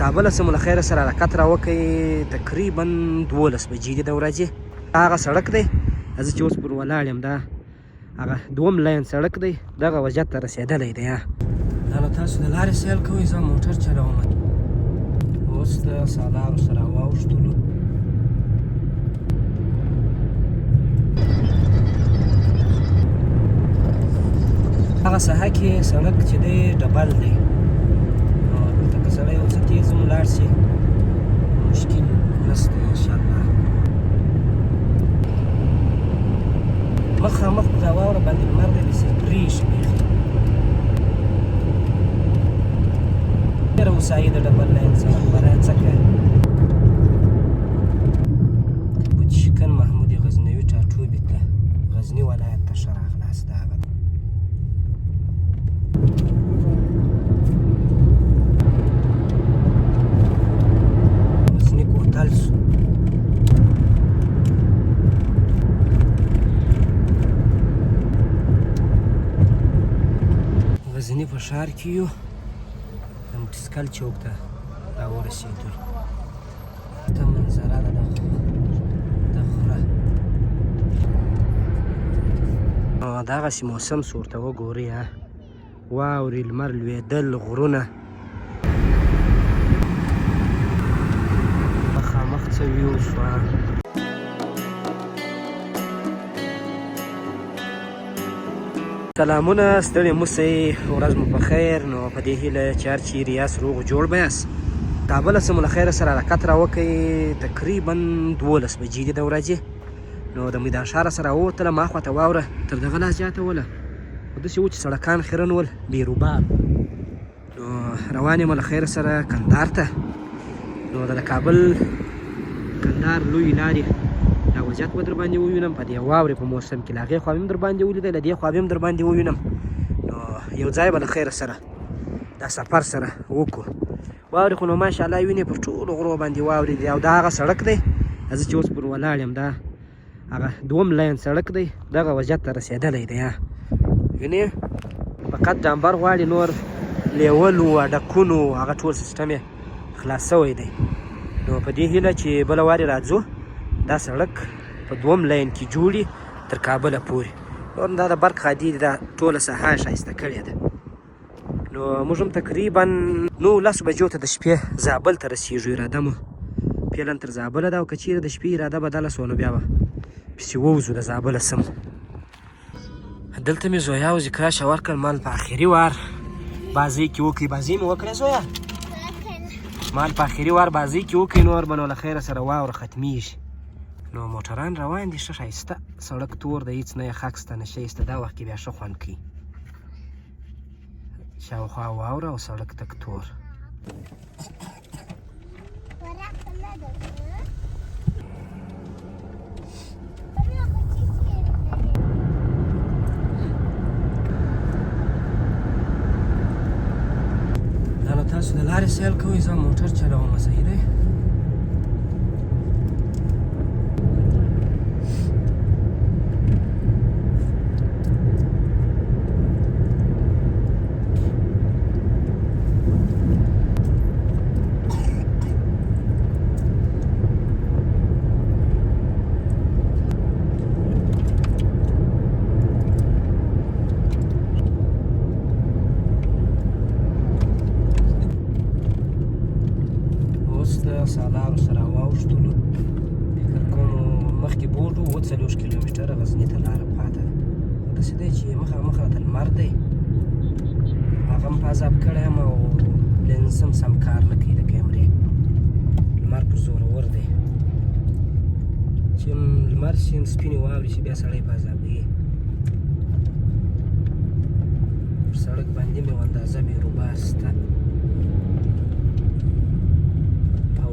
کابل سم له خیره سره حرکت راوکړئ تقریبا 12 بجې دي د ورځې. هغه سړک دی زه چې اوس پر ولاړ یم دا هغه دوم لاین سړک دی دغه وجد ته رسېدلی دی. دا نو تاسو د لارې سیل کوئ زه موټر چلوم. اوس د سالارو سره واوښتلو. هغه ساحه کې سړک چې دی ډبل دی نو دلته که سړی یو څه تیز هم ولاړ شي مشکل نشته انشاءالله. مخامخ په دا واوره باندې لمر دی داسې پرېښي بیخي ډېره هوسایي د ډبل لاین سړک برای څه کوي. بودشکن محمود غزنوي ټاټوبي ته غزني ولایت ته ښه راغلاست. دا هغه غزني کوتل شو. غزني په ښار کې یو د موټرسایکل چوک ته راورسېدلو. ته منظره ده د غره دغسې موسم سو ورته وګورئ واورې لمر لوېدل غرونه مخامخ څه ویو شوه. سلامونه ستړي موسئ ورځ مو په خیر. نو په دې هیله چې هر چیرې یاست روغ جوړ به یاست. کابل سم له خیره سره حرکت راوکړئ تقریبا 12 بجې دي د ورځې. نو د میدان ښاره سره ووتله ما خواته واوره تر دغه لا زیاته وله خو داسې و چې سړکان خیرن ول بېروبار. نو روان یم له خیره سره کندهار ته. نو د کابل کندهار لویې لارې دا وضعیت به در باندې ووینم په دې واورې په موسم کې. له هغې خوا مې هم در باندې ولیدی له دې خوا هم در باندې ووینم. نو یو ځای به له خیره سره دا سفر سره وکړو. واورې خو نو ماشاءالله وینې پر ټولو غرو باندې واورې دي او دا هغه سړک دی زه چې اوس پر ولاړ یم دا هغه دوم لاین سړک دی دغه وضعیت ته رسېدلی دی. وینې فقط ډامبر غواړي نور لیولو ډکونو هغه ټول سیسټم یې خلاص شوی دی. نو په دې هیله چې بله وارې راځو دا سړک په دوم لاین کې جوړي تر کابله پورې. نور دا د برق خادي دا ټوله ساحه ښایسته کړې ده. نو موږ هم تقریبا 19 بجو ته د شپې زابل ته رسېږو. اراده مو فعلا تر زابله ده او که چیرې د شپې اراده بدله سوه نو بیا به پسې ووځو د زابله سم. دلته مې زویا او ذکرا شاور کړل مال په آخري وار بازۍ کې وکړئ. بازۍ مې وکړې زویا مال په آخري وار بازۍ کې وکړئ نور به نو له خیره سره واوره ختمیږي. نو موټران روان دي ښه ښایسته سړک تور دی هېڅ نه یې خاک شته نشه یې شته. دا وخت کې بیا ښه خوند کوي شاوخوا واوره او سړک تک تور. دا نو تاسو د لارې سیل کوئ زه موټر چلوم. صحیح دی. سالارو سره واوښتلو. فکر کوم مخکې بورډ و 40 کیلومتره غزني ته لاره پاته ده. داسې دی چې مخامخ راته لمر دی هغه هم په عذاب کړی یم او لینز هم سم کار نه کوي د کیمرې. لمر پر زورور دی چې لمر شي سپینې واورې شي بیا سړی په عذابوي. پر سړک باندې مې یو اندازه بېروبار شته.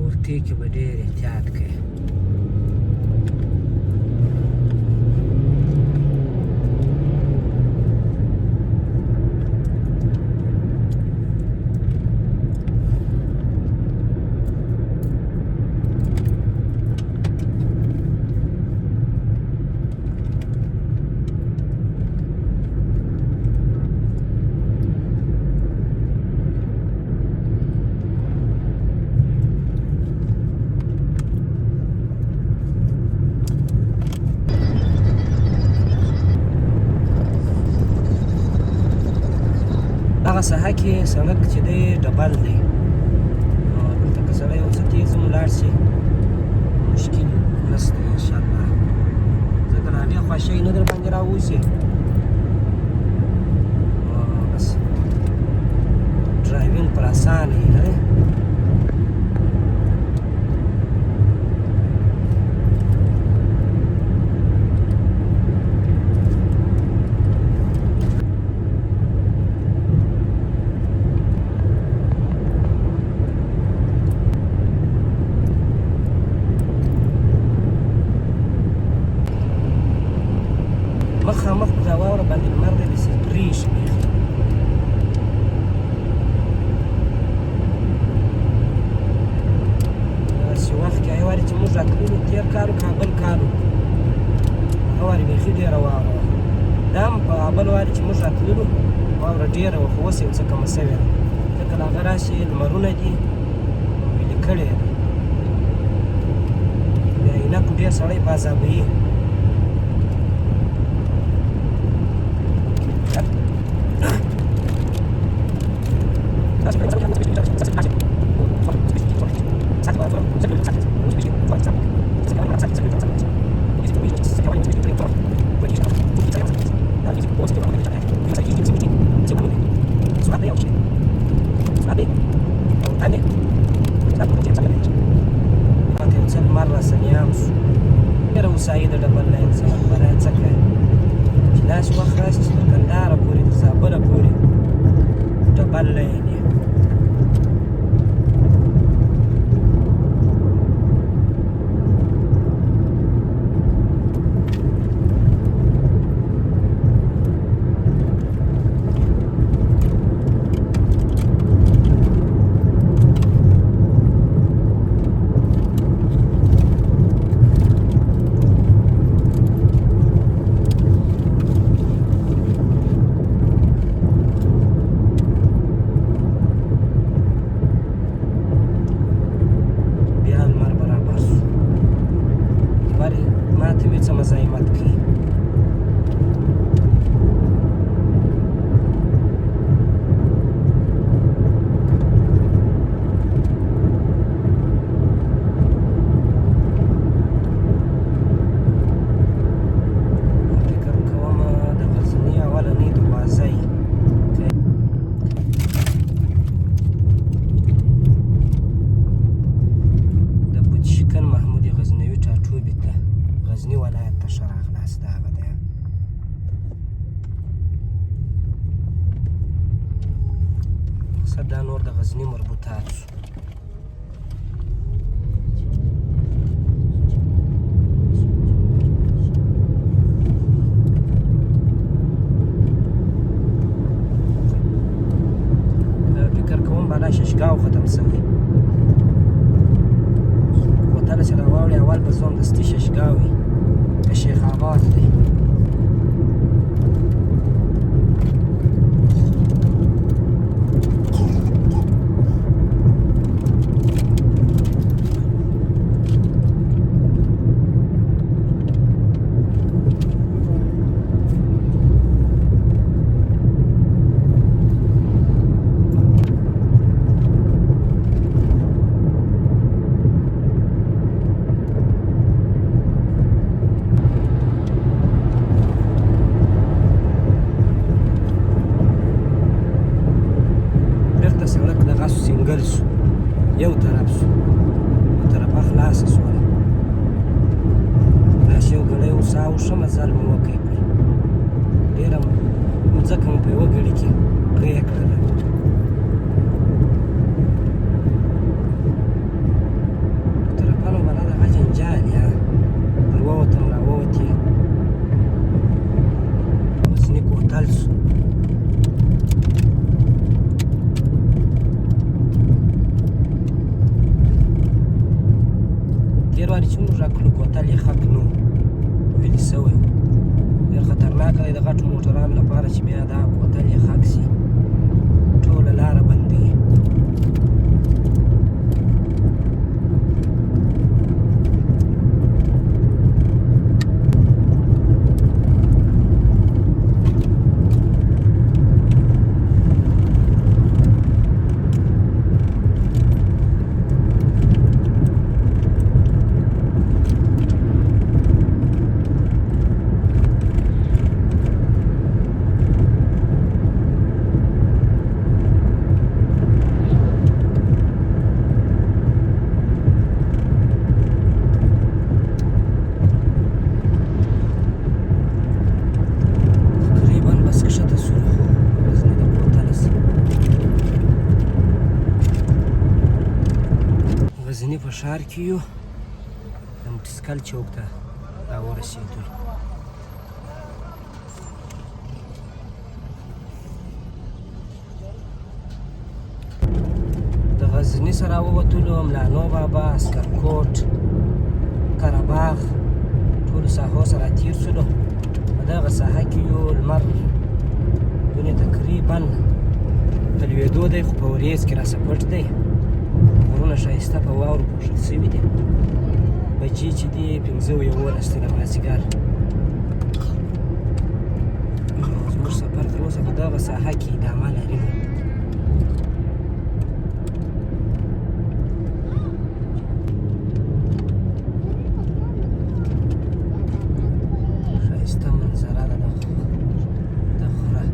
ورته کې به ډېر احتیاط کوي. دغه ساحه کې سړک چې دی ډبل دی، دلته که سړی یو څه تیز هم ولاړ شي مشکل نشته انشاءالله، ځکه لا ډېر خواشی نه در باندې راوځي. بس ډرایوینګ پر اسانه یې نه دی. مخامخ په دا واوره باندې لمر دی داسې برېښي بیخي. داسې وخت کې هغې وارې چې موږ راتللو تېر کال و کابل کال و هغه وارې بیخي ډېره واوره وه. دا هم په بل وارې چې موږ راتللو واوره ډېره وه، خو اوس یو څه کمه سوې ده، ځکه له هغه راشي لمرونه دي ویلې کړې ده، بیا عینکو ډېر سړی په عذابوي. لمر راسنیام شو ډېره هوسایي د ډبل لاین سړک برای څه کوې چې داسې وخت راشي چې تر کندهاره پورې تر زابله پورې ډبل لاین یې. مزاحمت کوي. فکر کوم د غزني اولنۍ دروازه یې د بوتشکن محمود غزنوي ټاټوبي ته غزني ولایت ته ښه راغلاست. دا هغه دی مقصد، دا نور د غزني مربوطات شو. فکر کوم بالا ششګاو ختم شوی، کوتله چې راواوړي اول به زوم دستي ششګاو وي، د شیخ آباد دی. سړک دغه شو، سینګل شو، یو طرف شو، یو طرفه خلاصه شوله. راشي یو ګړی وساه وشه مزل مو وکړی، ډېره مځکه مو په یوه ګړي کې پرې کړله. طرفه نو بلا دغه جنجال یا پر ووتم را ووتې غزني کوتل شو. تېر وارې چې موږ راکړو کوتل یې خک نه و ویلې سوی و، ډېر خطرناکه دی د غټو موټرانو لپاره چې بیا دا کوتل یې خک شي، ټوله لاره بندوي. غزني په ښار کې یو د موټرسایکل چوک ته راورسېدو. د غزني سره ووتلو ملانو بابا، عسکرکوټ، قرهباغ ټولو ساحو سره تېر شولو. په دغه ساحه کې یو لمر دونې تقریبا په لوېدو دی، خو په وریځ کې راسه پټ دی. غرونه ښایسته په واورو پوښل شوي دي. بجې چې دي 5:11 دي د مازدیګر. زموږ سفر تر اوسه په دغه ساحه کې ادامه لري. ښایسته منظره ده د غره.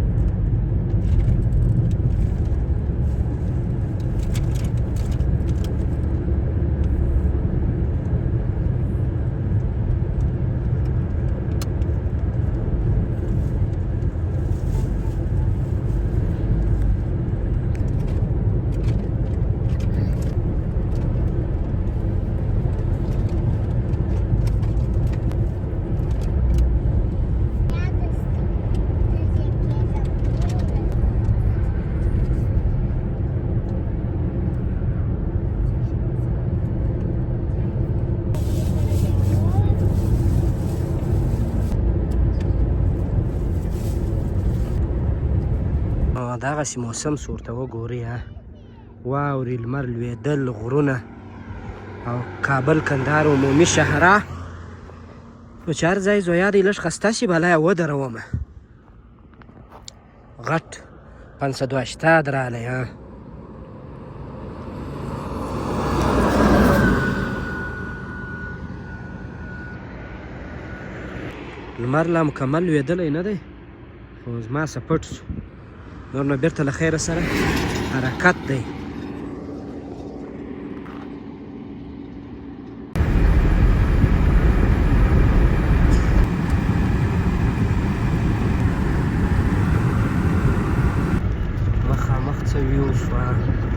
دغسې موسم سو ورته وګورئ، واورې، لمر لوېدل، غرونه او کابل کندهار عمومي شهره. نو چې هر ځای زویا دی لږ خسته شي بلا یې ودرومه. غټ 580 رالی. لمر لا مکمل لوېدلی نه دی، خو زما څه پټ شو. نور نو بیرته له خیره سره حرکت دی. مخامخ څه ویو شوه.